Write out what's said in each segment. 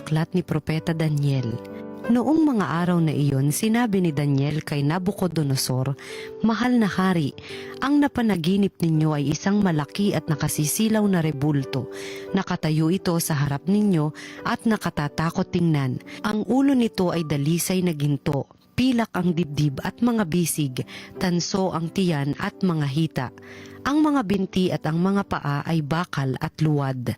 aklat ni Propeta Daniel. Noong mga araw na iyon, sinabi ni Daniel kay Nabucodonosor, "Mahal na hari, ang napanaginip ninyo ay isang malaki at nakasisilaw na rebulto. Nakatayo ito sa harap ninyo at nakatatakot tingnan. Ang ulo nito ay dalisay na ginto, pilak ang dibdib at mga bisig, tanso ang tiyan at mga hita. Ang mga binti at ang mga paa ay bakal at luwad.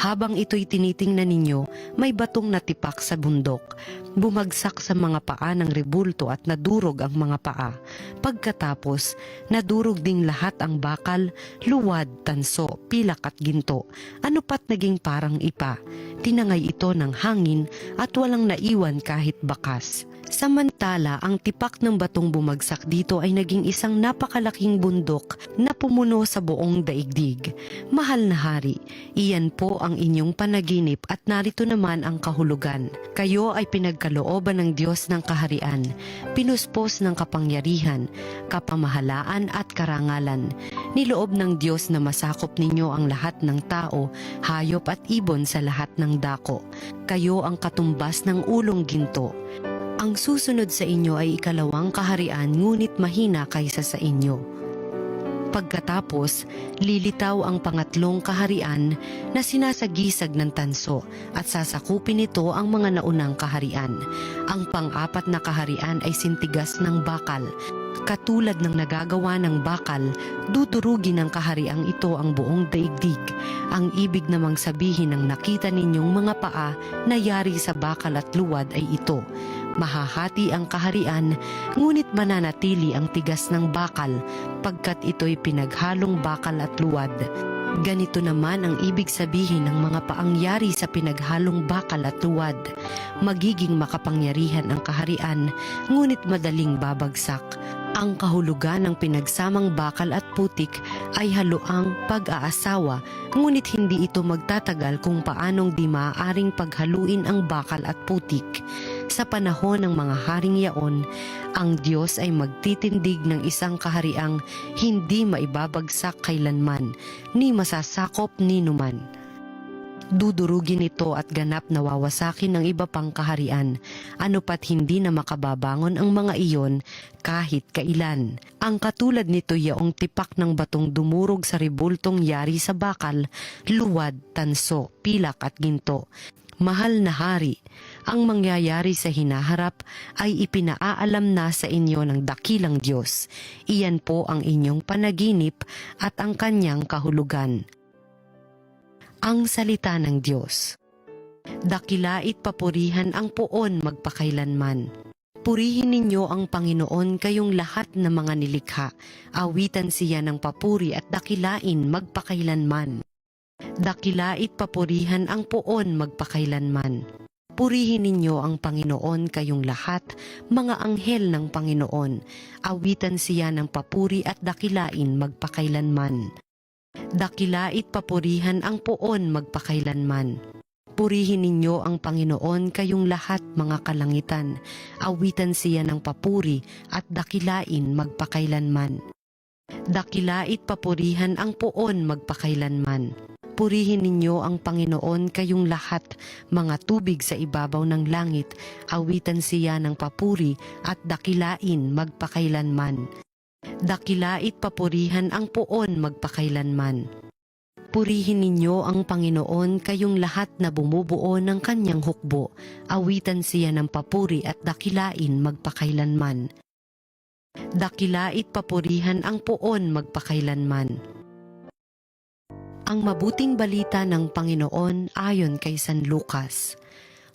Habang ito'y tinitingnan ninyo, may batong natipak sa bundok. Bumagsak sa mga paa ng rebulto at nadurog ang mga paa. Pagkatapos, nadurog ding lahat ang bakal, luwad, tanso, pilak at ginto. Ano pat naging parang ipa. Tinangay ito ng hangin at walang naiwan kahit bakas. Samantala, ang tipak ng batong bumagsak dito ay naging isang napakalaking bundok na pumuno sa buong daigdig. Mahal na hari, iyan po ang inyong panaginip at narito naman ang kahulugan. Kayo ay pinagkalooban ng Diyos ng kaharian, pinuspos ng kapangyarihan, kapamahalaan at karangalan. Niloob ng Diyos na masakop ninyo ang lahat ng tao, hayop at ibon sa lahat ng dako. Kayo ang katumbas ng ulong ginto. Ang susunod sa inyo ay ikalawang kaharian, ngunit mahina kaysa sa inyo. Pagkatapos, lilitaw ang pangatlong kaharian na sinasagisag ng tanso at sasakupin nito ang mga naunang kaharian. Ang pang-apat na kaharian ay sintigas ng bakal. Katulad ng nagagawa ng bakal, dudurugin ng kahariang ito ang buong daigdig. Ang ibig namang sabihin ng nakita ninyong mga paa na yari sa bakal at luwad ay ito. Mahahati ang kaharian, ngunit mananatili ang tigas ng bakal, pagkat ito'y pinaghalong bakal at luwad. Ganito naman ang ibig sabihin ng mga paangyari sa pinaghalong bakal at luwad. Magiging makapangyarihan ang kaharian, ngunit madaling babagsak. Ang kahulugan ng pinagsamang bakal at putik ay haluang pag-aasawa, ngunit hindi ito magtatagal kung paanong di maaaring paghaluin ang bakal at putik. Sa panahon ng mga haring yaon, ang Diyos ay magtitindig ng isang kahariang hindi maibabagsak kailanman, ni masasakop ni numan. Dudurugin ito at ganap na wawasakin ng iba pang kaharian, ano pat hindi na makababangon ang mga iyon kahit kailan. Ang katulad nito yaong tipak ng batong dumurog sa rebultong yari sa bakal, luwad, tanso, pilak at ginto. Mahal na hari, ang mangyayari sa hinaharap ay ipinaalam na sa inyo ng dakilang Diyos. Iyan po ang inyong panaginip at ang kanyang kahulugan. Ang salita ng Diyos. Dakilait papurihan ang poon magpakailanman. Purihin ninyo ang Panginoon kayong lahat ng mga nilikha. Awitan siya ng papuri at dakilain magpakailanman. Dakilait papurihan ang poon magpakailanman. Purihin ninyo ang Panginoon kayong lahat, mga anghel ng Panginoon. Awitan siya ng papuri at dakilain magpakailanman. Dakilait papurihan ang poon magpakailanman. Purihin ninyo ang Panginoon kayong lahat, mga kalangitan. Awitan siya ng papuri at dakilain magpakailanman. Dakilait papurihan ang poon magpakailanman. Purihin ninyo ang Panginoon kayong lahat, mga tubig sa ibabaw ng langit. Awitan siya ng papuri at dakilain magpakailanman. Dakilait papurihan ang poon magpakailanman. Purihin ninyo ang Panginoon kayong lahat na bumubuo ng kanyang hukbo. Awitan siya ng papuri at dakilain magpakailanman. Dakilait papurihan ang poon magpakailanman. Ang mabuting balita ng Panginoon ayon kay San Lucas.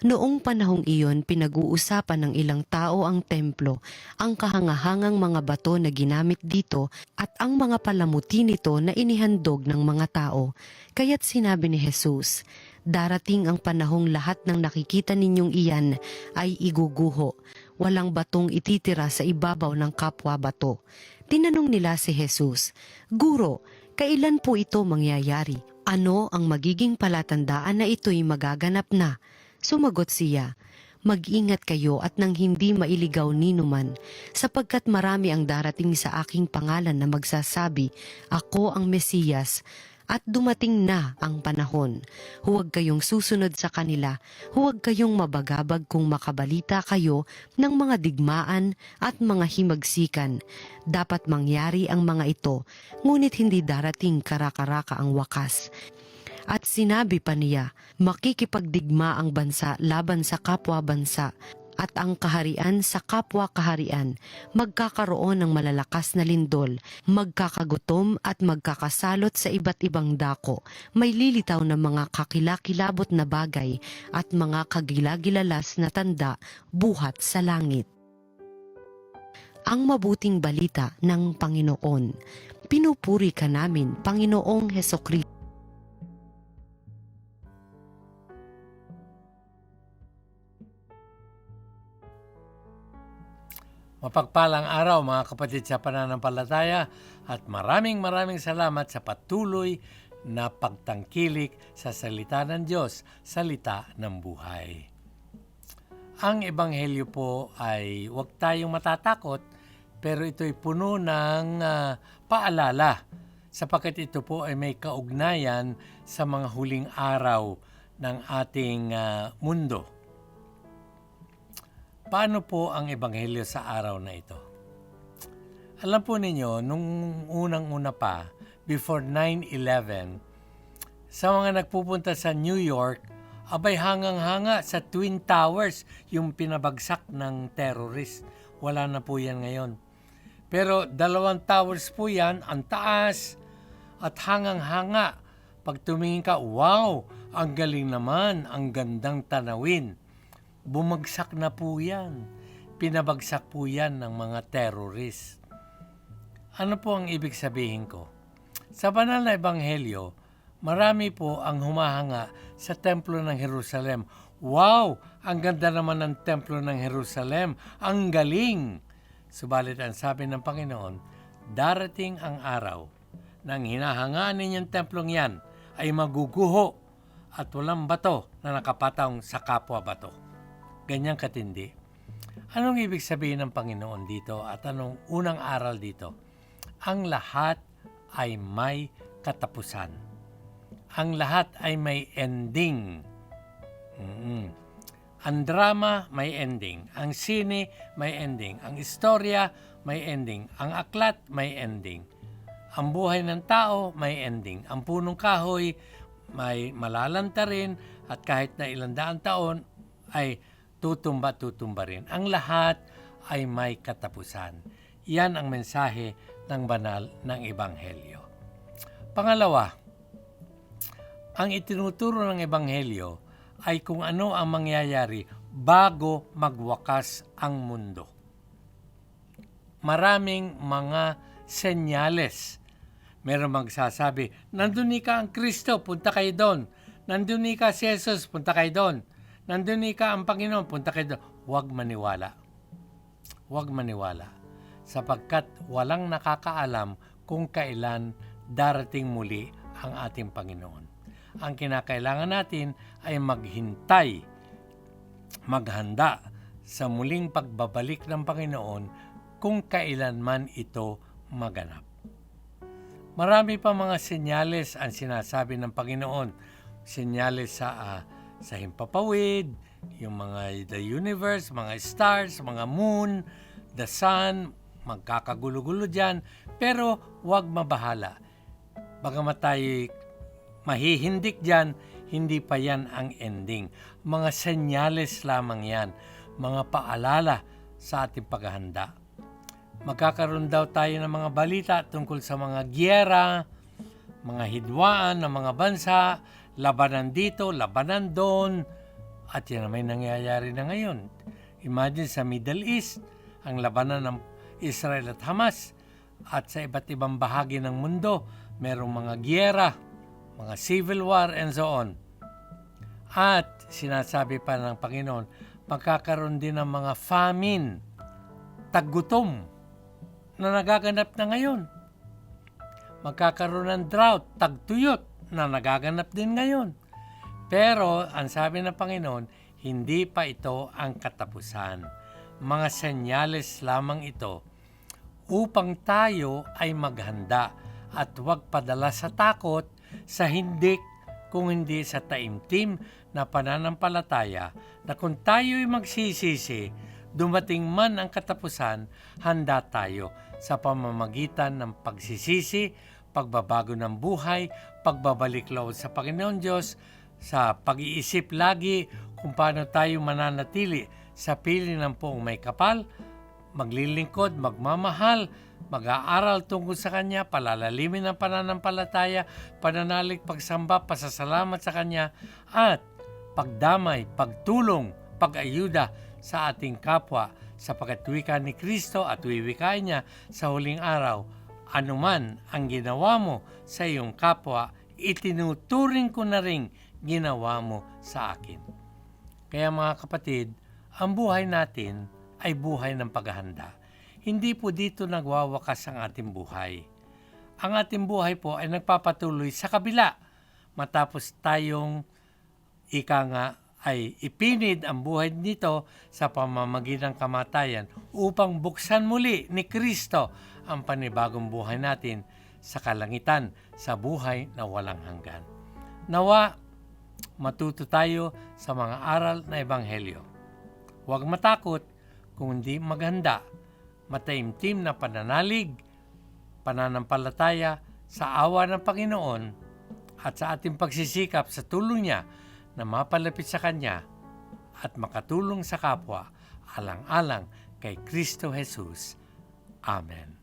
Noong panahong iyon, pinag-uusapan ng ilang tao ang templo, ang kahangahangang mga bato na ginamit dito at ang mga palamuti nito na inihandog ng mga tao. Kaya't sinabi ni Jesus, "Darating ang panahong lahat ng nakikita ninyong iyan ay iguguho. Walang batong ititira sa ibabaw ng kapwa bato." Tinanong nila si Jesus, "Guro, kailan po ito mangyayari? Ano ang magiging palatandaan na ito'y magaganap na?" Sumagot siya, "Mag-ingat kayo at nang hindi mailigaw ninuman, sapagkat marami ang darating sa aking pangalan na magsasabi, 'Ako ang Mesiyas,' At dumating na ang panahon. Huwag kayong susunod sa kanila, huwag kayong mabagabag kung makabalita kayo ng mga digmaan at mga himagsikan. Dapat mangyari ang mga ito, ngunit hindi darating karakaraka ang wakas. At sinabi pa niya, makikipagdigma ang bansa laban sa kapwa bansa, at ang kaharian sa kapwa kaharian. Magkakaroon ng malalakas na lindol, magkakagutom at magkakasalot sa iba't ibang dako. May lilitaw na mga kakilakilabot na bagay at mga kagilagilalas na tanda buhat sa langit. Ang mabuting balita ng Panginoon. Pinupuri ka namin, Panginoong Hesukristo. Mapagpalang araw mga kapatid sa pananampalataya at maraming salamat sa patuloy na pagtangkilik sa salita ng Diyos, salita ng buhay. Ang ebanghelyo po ay huwag tayong matatakot, pero ito'y puno ng paalala sapagkat ito po ay may kaugnayan sa mga huling araw ng ating mundo. Paano po ang ebanghelyo sa araw na ito? Alam po ninyo, nung unang-una pa, before 9/11, sa mga nagpupunta sa New York, abay hangang-hanga sa Twin Towers yung pinabagsak ng terrorist. Wala na po yan ngayon. Pero 2 towers po yan, ang taas at hangang-hanga. Pag tumingin ka, wow, ang galing naman, ang gandang tanawin. Bumagsak na po yan. Pinabagsak po yan ng mga terrorist. Ano po ang ibig sabihin ko? Sa banal na ebanghelyo, marami po ang humahanga sa templo ng Jerusalem. Wow! Ang ganda naman ng templo ng Jerusalem. Ang galing! Subalit ang sabi ng Panginoon, darating ang araw nang hinahangaan ninyong templong yan ay maguguho at walang bato na nakapatong sa kapwa bato. Ganyang katindi. Anong ibig sabihin ng Panginoon dito at anong unang aral dito? Ang lahat ay may katapusan. Ang lahat ay may ending. Ang drama may ending. Ang sine may ending. Ang istorya may ending. Ang aklat may ending. Ang buhay ng tao may ending. Ang punong kahoy may malalanta rin at kahit na 100 taon ay tutumba rin. Ang lahat ay may katapusan. Yan ang mensahe ng banal ng Ebanghelyo. Pangalawa, ang itinuturo ng Ebanghelyo ay kung ano ang mangyayari bago magwakas ang mundo. Maraming mga senyales. Meron magsasabi, nandun ka ang Kristo, punta kayo doon. Nandun ka si Jesus, punta kayo doon. Nandun ka ang Panginoon, punta kayo doon. Huwag maniwala. Huwag maniwala. Sapagkat walang nakakaalam kung kailan darating muli ang ating Panginoon. Ang kinakailangan natin ay maghintay, maghanda sa muling pagbabalik ng Panginoon kung kailan man ito maganap. Marami pa mga senyales ang sinasabi ng Panginoon. Senyales sa himpapawid, yung mga the universe, mga stars, mga moon, the sun, magkakagulo-gulo dyan. Pero huwag mabahala. Bagamat tayo mahihindik dyan, hindi pa yan ang ending. Mga senyales lamang yan, mga paalala sa ating paghahanda. Magkakaroon daw tayo ng mga balita tungkol sa mga giyera, mga hidwaan ng mga bansa, labanan dito, labanan doon, at yan na may nangyayari na ngayon. Imagine sa Middle East, ang labanan ng Israel at Hamas, at sa iba't ibang bahagi ng mundo, merong mga giyera, mga civil war, and so on. At sinasabi pa ng Panginoon, magkakaroon din ng mga famine, taggutom, na nagaganap na ngayon. Magkakaroon ng drought, tagtuyot, na nagaganap din ngayon. Pero, ang sabi ng Panginoon, hindi pa ito ang katapusan. Mga senyales lamang ito upang tayo ay maghanda at huwag padala sa takot sa hindi kung hindi sa taimtim na pananampalataya na kung tayo'y magsisisi, dumating man ang katapusan, handa tayo sa pamamagitan ng pagsisisi, pagbabago ng buhay, pagbabalik loob sa Panginoon Diyos, sa pag-iisip lagi kung paano tayo mananatili sa piling ng poong may kapal, maglilingkod, magmamahal, mag-aaral tungkol sa Kanya, palalalimin ang pananampalataya, pananalig, pagsamba, pasasalamat sa Kanya, at pagdamay, pagtulong, pag-ayuda sa ating kapwa sapagkat wika ni Kristo at wiwikain niya sa huling araw, anuman ang ginawa mo sa iyong kapwa, itinuturing ko na ring ginawa mo sa akin. Kaya mga kapatid, ang buhay natin ay buhay ng paghahanda. Hindi po dito nagwawakas ang ating buhay. Ang ating buhay po ay nagpapatuloy sa kabila. Matapos tayong ay ipinid ang buhay nito sa pamamagitan ng kamatayan upang buksan muli ni Kristo ang panibagong buhay natin sa kalangitan, sa buhay na walang hanggan. Nawa, matuto tayo sa mga aral na ebanghelyo. Huwag matakot, kundi maghanda, mataimtim na pananalig, pananampalataya sa awa ng Panginoon at sa ating pagsisikap sa tulong niya na mapalapit sa Kanya at makatulong sa kapwa alang-alang kay Kristo Jesus. Amen.